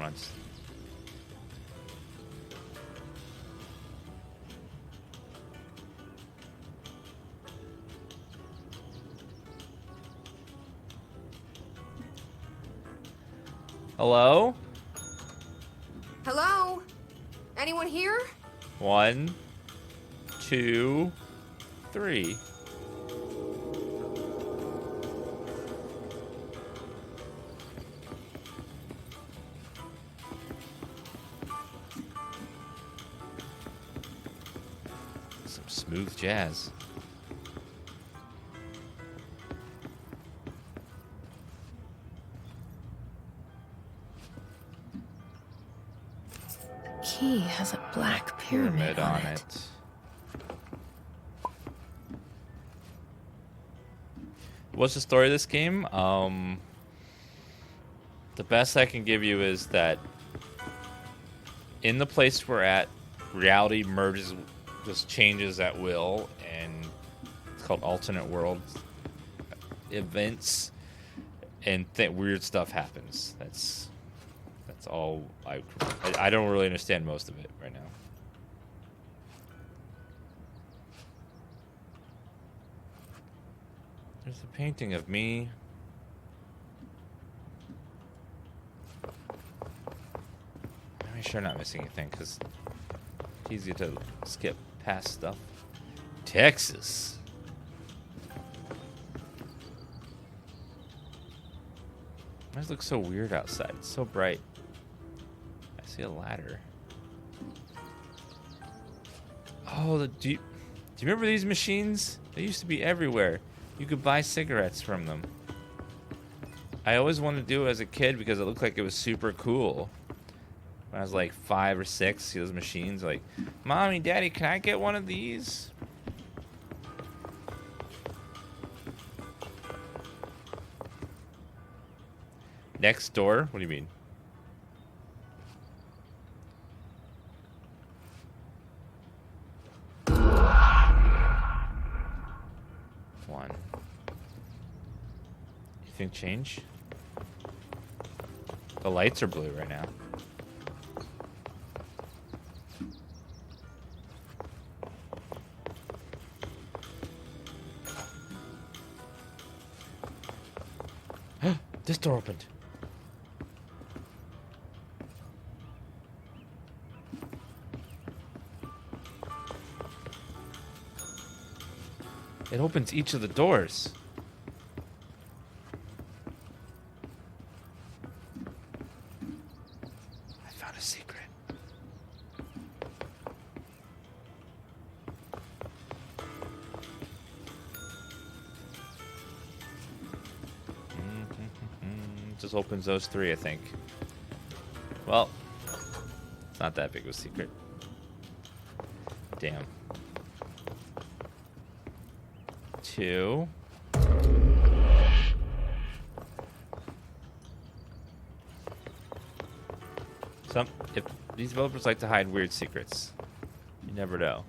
once. Hello? Hello? Anyone here? 1, 2, 3. Some smooth jazz. Key has a black pyramid on it. What's the story of this game? The best I can give you is that in the place we're at, reality merges, just changes at will, and it's called alternate world events, and weird stuff happens. That's all. I don't really understand most of it right now. There's a painting of me. I'm sure I'm not missing anything because it's easy to skip past stuff. Texas. Why does it look so weird outside? It's so bright. I see a ladder. Oh, do you remember these machines? They used to be everywhere. You could buy cigarettes from them. I always wanted to do it as a kid because it looked like it was super cool. When I was like 5 or 6, see those machines like, Mommy, Daddy, can I get one of these? Next door? What do you mean? One. You think change? The lights are blue right now. This door opened. It opens each of the doors. I found a secret. Just opens those 3, I think. Well, it's not that big of a secret. Damn. 2. If these developers like to hide weird secrets, you never know.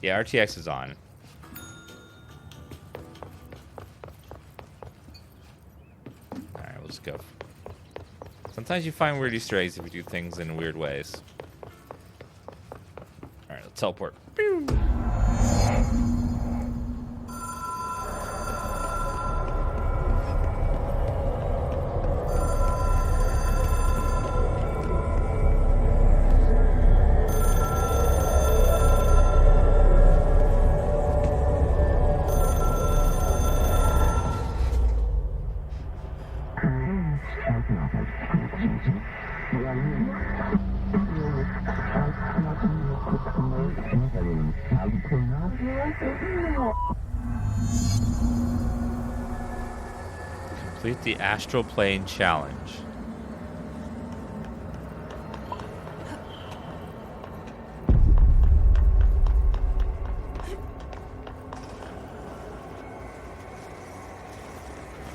Yeah, RTX is on. Alright, we'll just go. Sometimes you find weird Easter eggs if you do things in weird ways. Alright, let's teleport. Pew! Complete the astral plane challenge.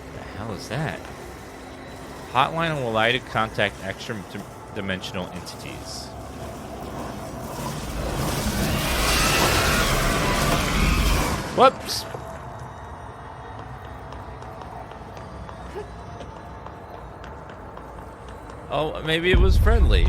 What the hell is that? Hotline will allow you to contact extra-dimensional entities. Whoops! Oh, maybe it was friendly.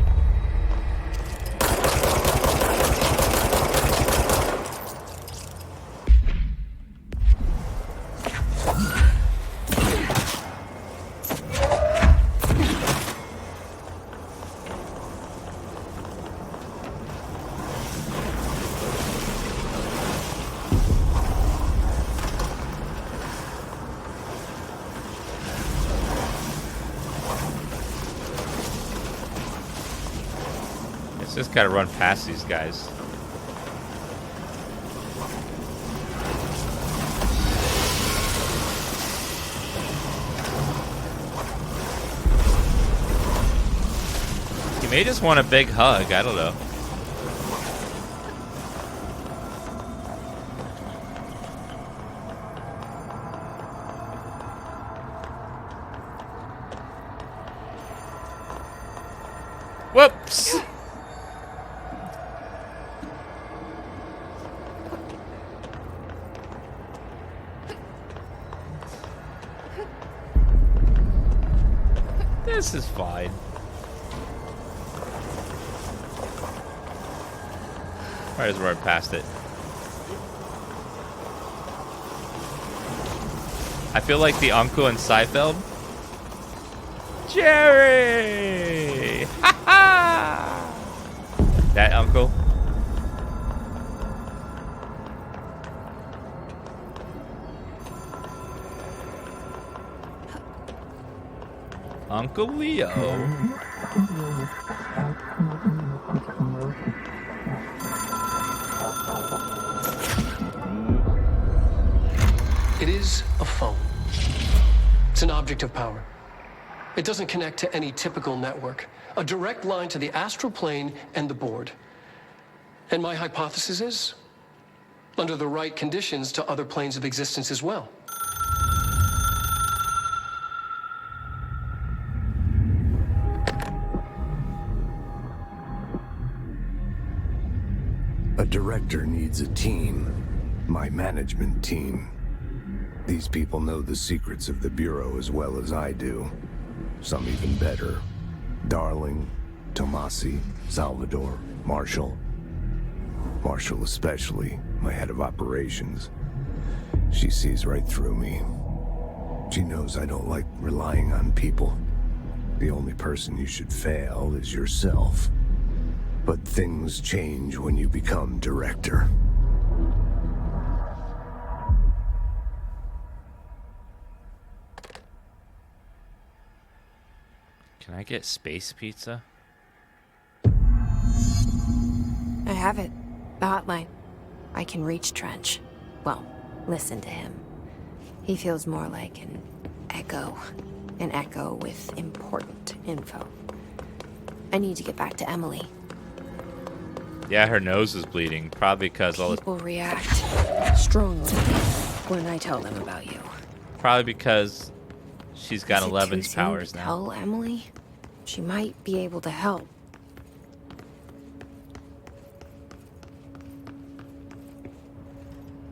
Just gotta run past these guys. You may just want a big hug, I don't know. Whoops! This is fine. Might as well run past it. I feel like the uncle in Seinfeld. Jerry! Ha ha! That uncle. Uncle Leo. It is a phone. It's an object of power. It doesn't connect to any typical network. A direct line to the astral plane and the board. And my hypothesis is, under the right conditions, to other planes of existence as well. A director needs a team. My management team. These people know the secrets of the Bureau as well as I do. Some even better. Darling, Tomasi, Salvador, Marshall. Marshall especially, my head of operations. She sees right through me. She knows I don't like relying on people. The only person you should fail is yourself. But things change when you become director. Can I get space pizza? I have it. The hotline. I can reach Trench. Well, listen to him. He feels more like an echo. An echo with important info. I need to get back to Emily. Yeah, her nose is bleeding. Probably because all the... People react strongly when I tell them about you. Probably because she's got Is it 11's too soon powers to now. tell Emily? She might be able to help.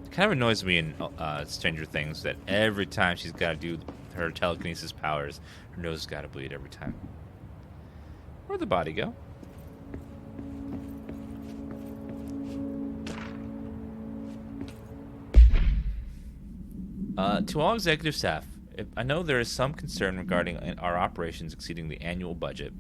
It kind of annoys me in Stranger Things that every time she's got to do her telekinesis powers, her nose has got to bleed every time. Where'd the body go? To all executive staff, I know there is some concern regarding our operations exceeding the annual budget.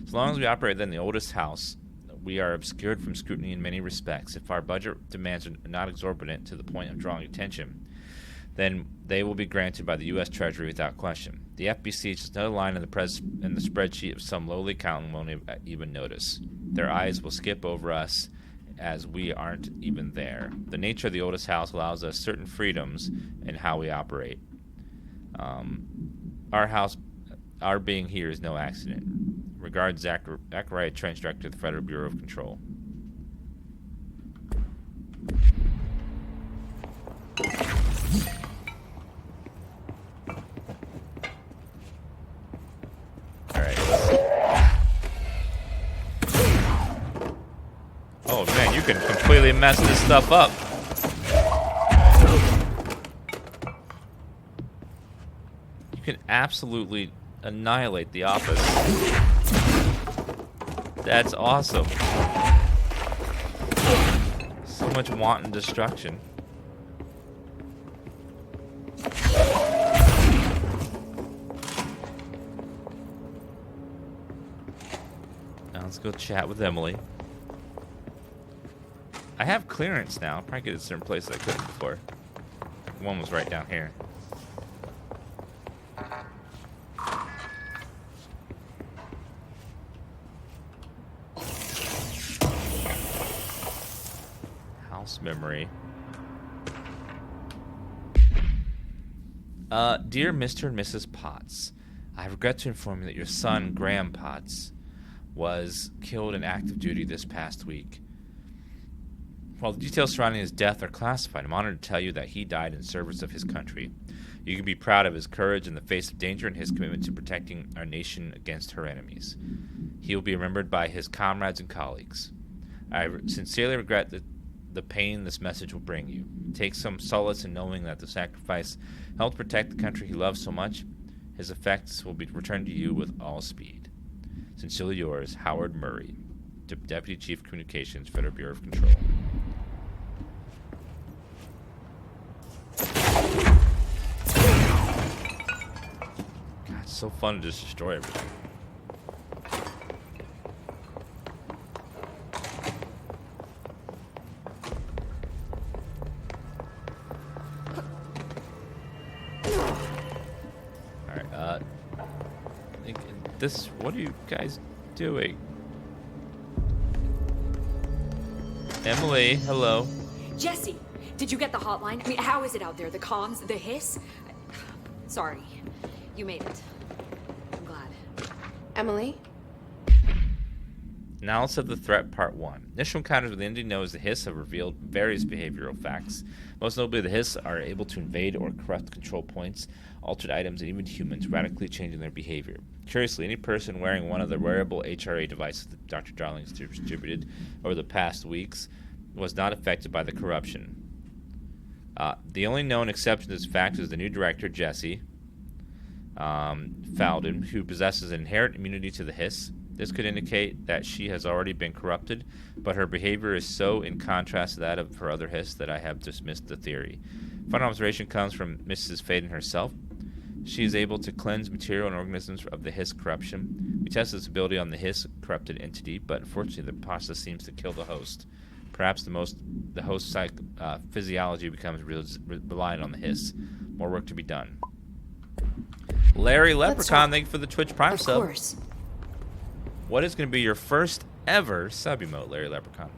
As long as we operate within the oldest house, we are obscured from scrutiny in many respects. If our budget demands are not exorbitant to the point of drawing attention, then they will be granted by the U.S. Treasury without question. The FBC is just another line in the spreadsheet of some lowly accountant won't even notice. Their eyes will skip over us as we aren't even there. The nature of the oldest house allows us certain freedoms in how we operate. Our being here is no accident. Regards, Zachariah Trench, Director of the Federal Bureau of Control. Alright. Oh man, you can completely mess this stuff up. You can absolutely annihilate the office. That's awesome. So much wanton destruction. Now let's go chat with Emily. I have clearance now. Probably get to certain places I couldn't before. One was right down here. House memory. Dear Mr. and Mrs. Potts, I regret to inform you that your son, Graham Potts, was killed in active duty this past week. While the details surrounding his death are classified, I'm honored to tell you that he died in service of his country. You can be proud of his courage in the face of danger and his commitment to protecting our nation against her enemies. He will be remembered by his comrades and colleagues. I sincerely regret the pain this message will bring you. Take some solace in knowing that the sacrifice helped protect the country he loves so much. His effects will be returned to you with all speed. Sincerely yours, Howard Murray, Deputy Chief Communications, Federal Bureau of Control. God, it's so fun to just destroy everything. Alright, what are you guys doing? Emily, hello. Jesse, did you get the hotline? I mean, how is it out there? The comms, the hiss? Sorry, you made it. I'm glad. Emily? Analysis of the threat, part 1. Initial encounters with the Indian nose, the hiss have revealed various behavioral facts. Most notably, the hiss are able to invade or corrupt control points, altered items, and even humans, radically changing their behavior. Curiously, any person wearing one of the wearable HRA devices that Dr. Darling has distributed over the past weeks was not affected by the corruption. The only known exception to this fact is the new director, Jesse Falden, who possesses an inherent immunity to the hiss. This could indicate that she has already been corrupted, but her behavior is so in contrast to that of her other hiss that I have dismissed the theory. Final observation comes from Mrs. Faden herself. She is able to cleanse material and organisms of the hiss corruption. We tested this ability on the hiss corrupted entity, but unfortunately the process seems to kill the host. Perhaps the host's physiology becomes reliant on the hiss. More work to be done. Larry Leprechaun, thank you for the Twitch Prime sub. Of course. What is going to be your first ever sub emote, Larry Leprechaun?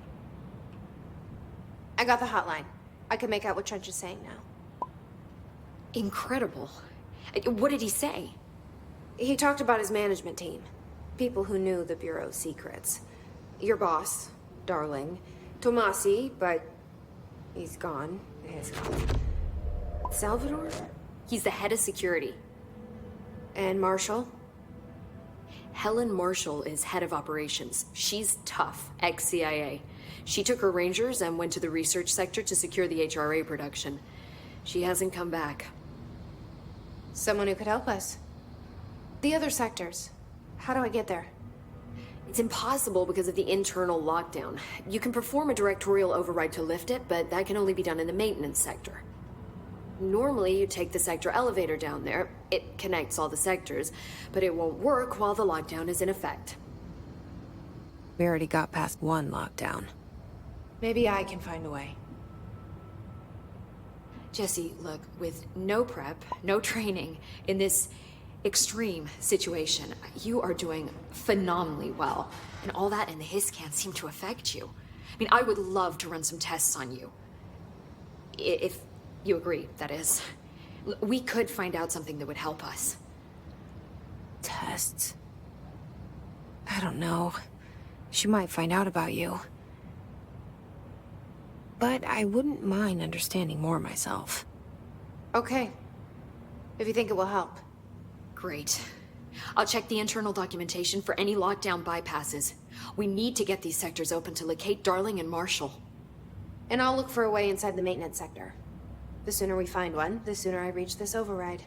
I got the hotline. I can make out what Trench is saying now. Incredible. What did he say? He talked about his management team. People who knew the Bureau's secrets. Your boss, Darling. Tomasi, but he's gone. He's gone. Salvador? He's the head of security. And Marshall? Helen Marshall is head of operations. She's tough, ex-CIA. She took her Rangers and went to the research sector to secure the HRA production. She hasn't come back. Someone who could help us. The other sectors. How do I get there? It's impossible because of the internal lockdown. You can perform a directorial override to lift it, but that can only be done in the maintenance sector. Normally, you take the sector elevator down there. It connects all the sectors, but it won't work while the lockdown is in effect. We already got past one lockdown. Maybe I can find a way. Jesse, look, with no prep, no training, in this extreme situation, you are doing phenomenally well. And all that and the hiss can't seem to affect you. I mean, I would love to run some tests on you. If you agree, that is. We could find out something that would help us. Tests? I don't know. She might find out about you. But I wouldn't mind understanding more myself. Okay. If you think it will help. Great. I'll check the internal documentation for any lockdown bypasses. We need to get these sectors open to locate Darling and Marshall. And I'll look for a way inside the maintenance sector. The sooner we find one, the sooner I reach this override.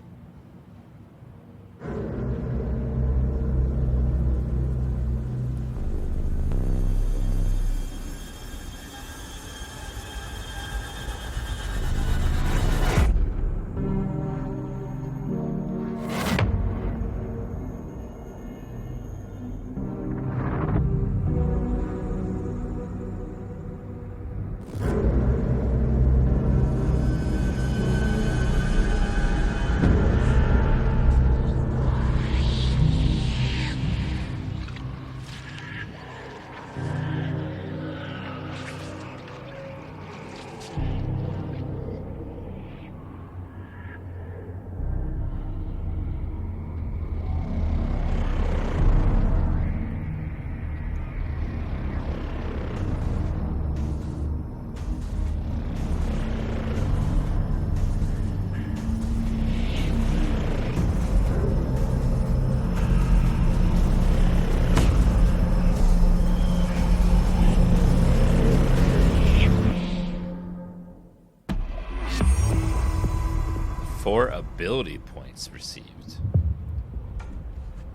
4 ability points received.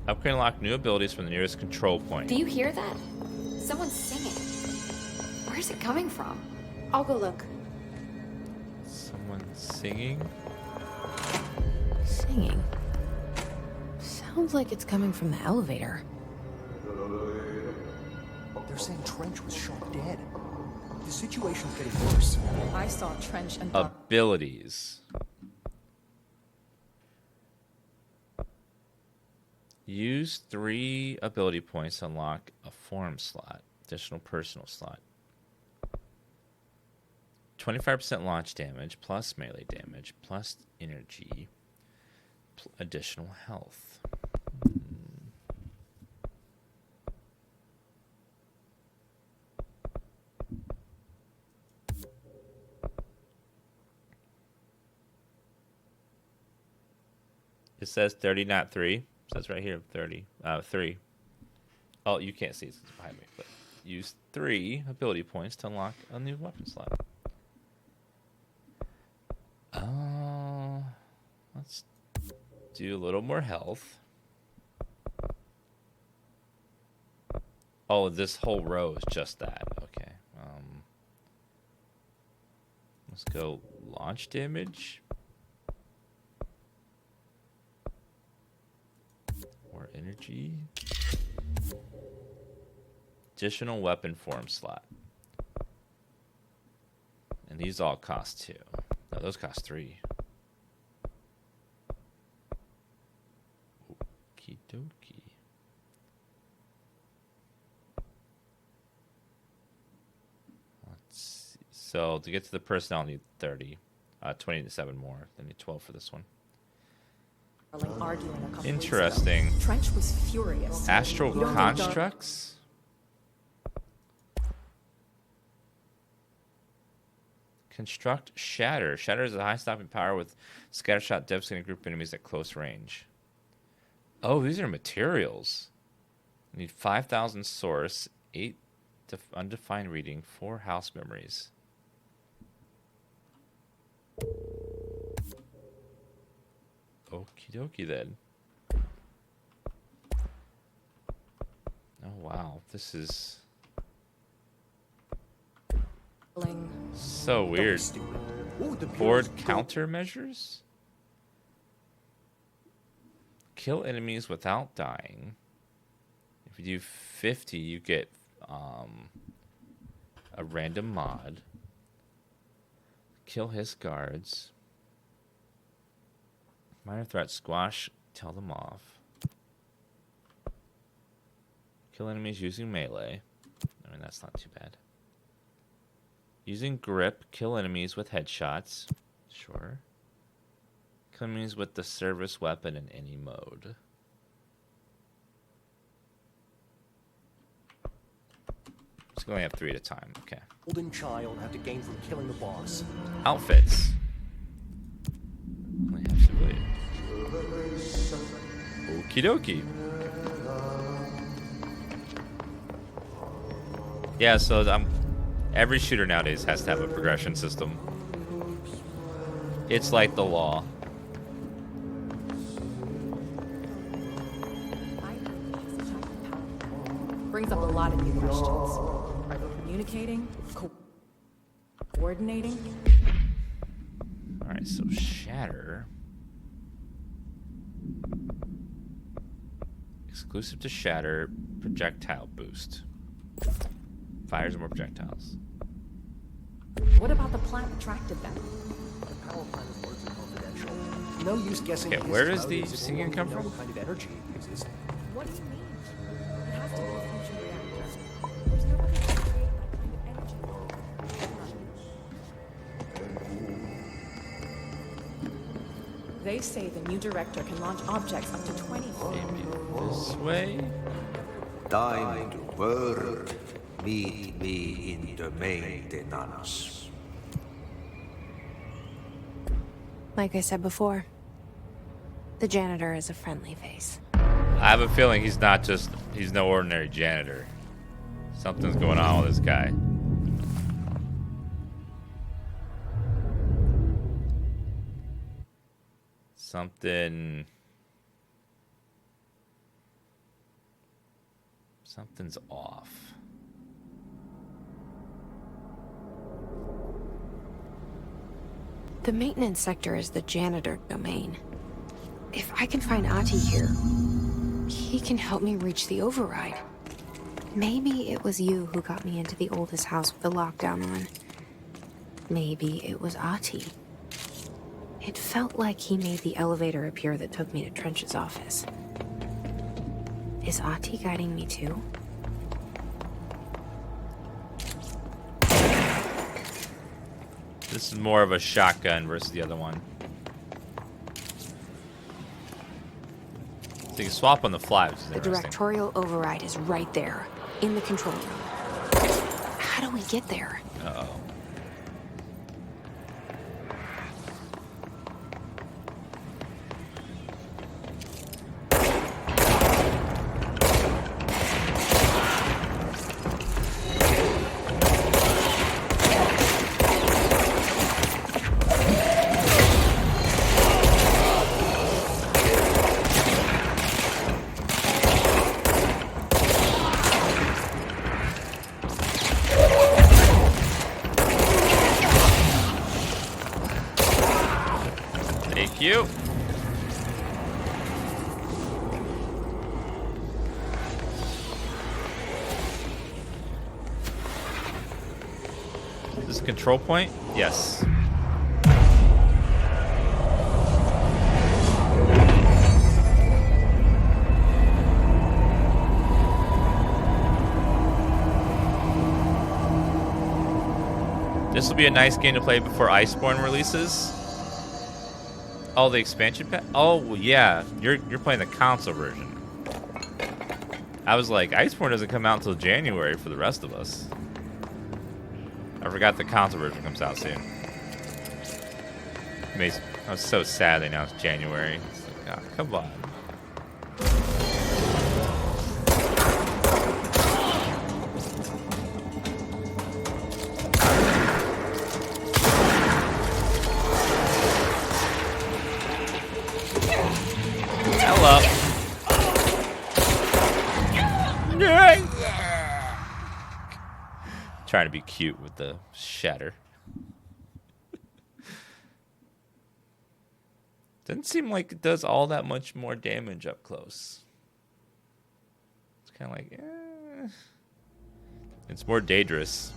Upgrade and unlock new abilities from the nearest control point. Do you hear that? Someone's singing. Where's it coming from? I'll go look. Someone singing? Singing. Sounds like it's coming from the elevator. They're saying Trench was shot dead. The situation's getting worse. I saw Trench and Abilities. Use 3 ability points to unlock a form slot. Additional personal slot. 25% launch damage, plus melee damage, plus energy, additional health. It says 30, not 3. It says right here 30. 3. Oh, you can't see it, it's behind me. But use 3 ability points to unlock a new weapon slot. Let's do a little more health. Oh, this whole row is just that. Okay. Let's go launch damage. More energy. Additional weapon form slot. And these all cost 2. No, those cost 3. Okie dokie. Let's see. So to get to the personnel, I need 30. 27 more. Then need 12 for this one. arguing a couple Interesting. weeks ago. Trench was furious. Astral You don't think constructs? Construct Shatter. Shatter is a high stopping power with scatter shot, devastating group enemies at close range. Oh, these are materials. I need 5,000 source, 8 undefined reading, 4 house memories. Okie dokie then. Oh wow, this is so weird. Board countermeasures? Kill enemies without dying. If you do 50, you get a random mod. Kill his guards. Minor threat, squash, tell them off. Kill enemies using melee. I mean, that's not too bad. Using grip, kill enemies with headshots. Sure. Kill enemies with the service weapon in any mode. Just going to have 3 at a time. Okay. Golden child have to gain from killing the boss. Outfits. Only have civilian. Okie dokie. Yeah, so every shooter nowadays has to have a progression system. It's like the law. brings up a lot of new questions. Communicating, coordinating. All right, so shatter. Exclusive to shatter, projectile boost. Fires more projectiles. What about the plant that attracted them? The power plant is largely confidential. No use guessing. Okay, where does the singing come from? What kind of energy exists? What do you mean? It has to be a fusion reactor. There's no way to create that kind of energy. They say the new director can launch objects up to 20 feet. Maybe this way? Time to work. Meet me in the maintenance. Like I said before, the janitor is a friendly face. I have a feeling he's no ordinary janitor. Something's going on with this guy. Something's off. The maintenance sector is the janitor domain. If I can find Ahti here, he can help me reach the override. Maybe it was you who got me into the oldest house with the lockdown on. Maybe it was Ahti. It felt like he made the elevator appear that took me to Trench's office. Is Ahti guiding me too? This is more of a shotgun versus the other one. So you can swap on the fly, which is The interesting. directorial override is right there, in the control room. How do we get there? Uh-oh. Thank you. Is this a control point? Yes. This will be a nice game to play before Iceborne releases. Oh, the expansion pack? Oh, yeah. You're playing the console version. I was like, Iceborne doesn't come out until January for the rest of us. I forgot the console version comes out soon. Amazing. I was so sad they announced January. It's like, oh, come on. Hello. Trying to be cute with the shatter. Doesn't seem like it does all that much more damage up close. It's kind of like, It's more dangerous.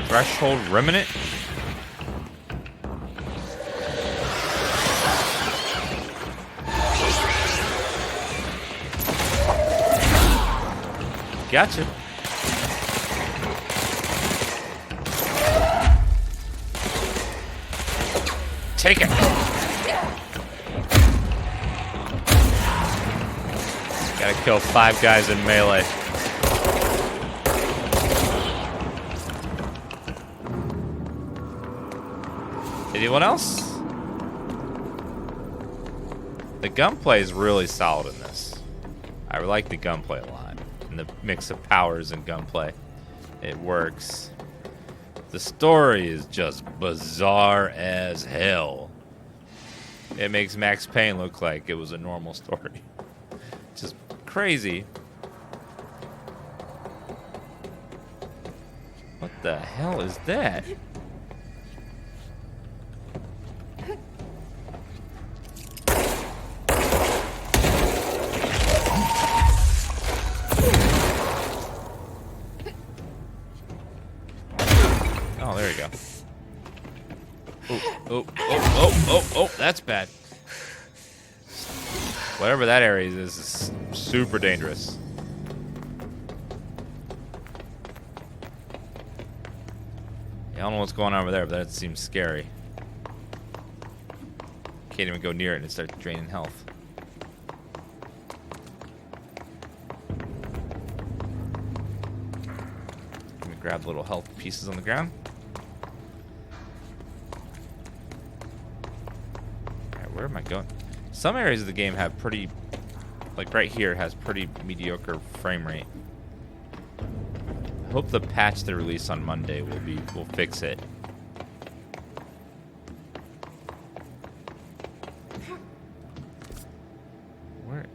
Threshold Remnant. Gotcha. Take it. Gotta kill 5 guys in melee. Anyone else? The gunplay is really solid in this. I like the gunplay a lot. And the mix of powers and gunplay. It works. The story is just bizarre as hell. It makes Max Payne look like it was a normal story. Just crazy. What the hell is that? Oh, there you go. Oh, that's bad. Whatever that area is super dangerous. I don't know what's going on over there, but that seems scary. Can't even go near it and it starts draining health. Let me grab the little health pieces on the ground. Alright, where am I going? Some areas of the game have pretty, like right here, has pretty mediocre frame rate. I hope the patch they release on Monday will fix it. Where?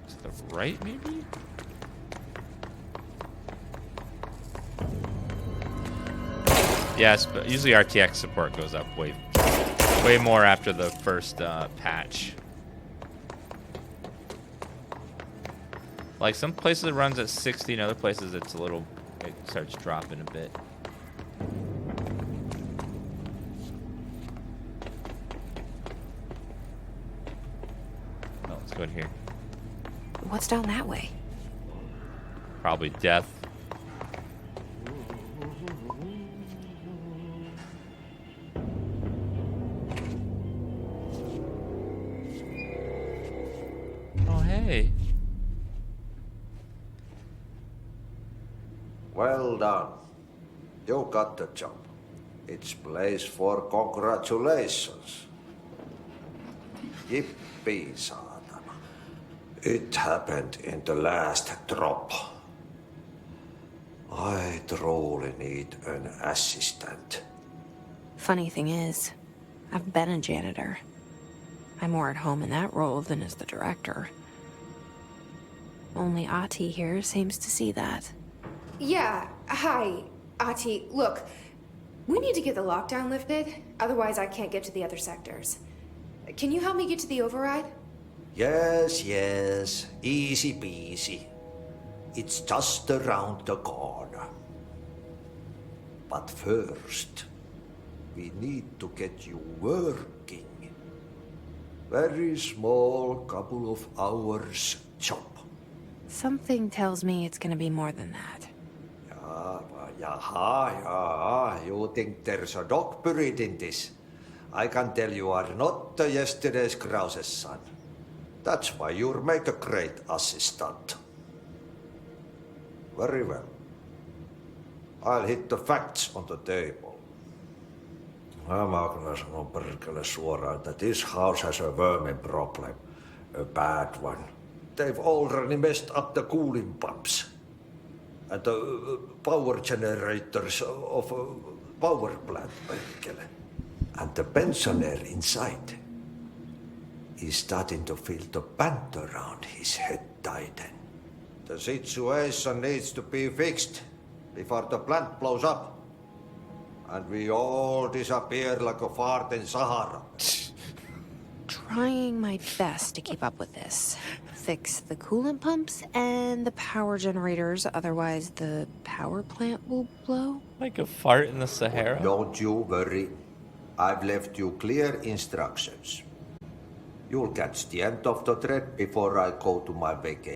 To the right, maybe? Yes, but usually RTX support goes up way more after the first patch. Like some places it runs at 60, and other places it starts dropping a bit. Oh, let's go in here. What's down that way? Probably death. Oh, hey. Well done. You got the job. It's place for congratulations. Yippee, saatana. It happened in the last drop. I truly need an assistant. Funny thing is, I've been a janitor. I'm more at home in that role than as the director. Only Ahti here seems to see that. Yeah, hi, Ahti. Look, we need to get the lockdown lifted, otherwise I can't get to the other sectors. Can you help me get to the override? Yes, easy peasy. It's just around the corner. But first, we need to get you working. Very small, couple of hours job. Something tells me it's gonna be more than that. Yeah, you think there's a dog buried in this? I can tell you are not yesterday's Krause's son. That's why you'll make a great assistant. Very well. I'll hit the facts on the table. Mä kyllä sanon perkele suoraan, että this house has a vermin problem. A bad one. They've already messed up the cooling pumps. And the power generators of a power plant, perkele. And the pensioner inside is starting to feel the band around his head tighten. The situation needs to be fixed before the plant blows up. And we all disappear like a fart in Sahara. Trying my best to keep up with this. Fix the coolant pumps and the power generators, otherwise the power plant will blow. Like a fart in the Sahara? Don't you worry. I've left you clear instructions. You'll catch the end of the thread before I go to my vacation.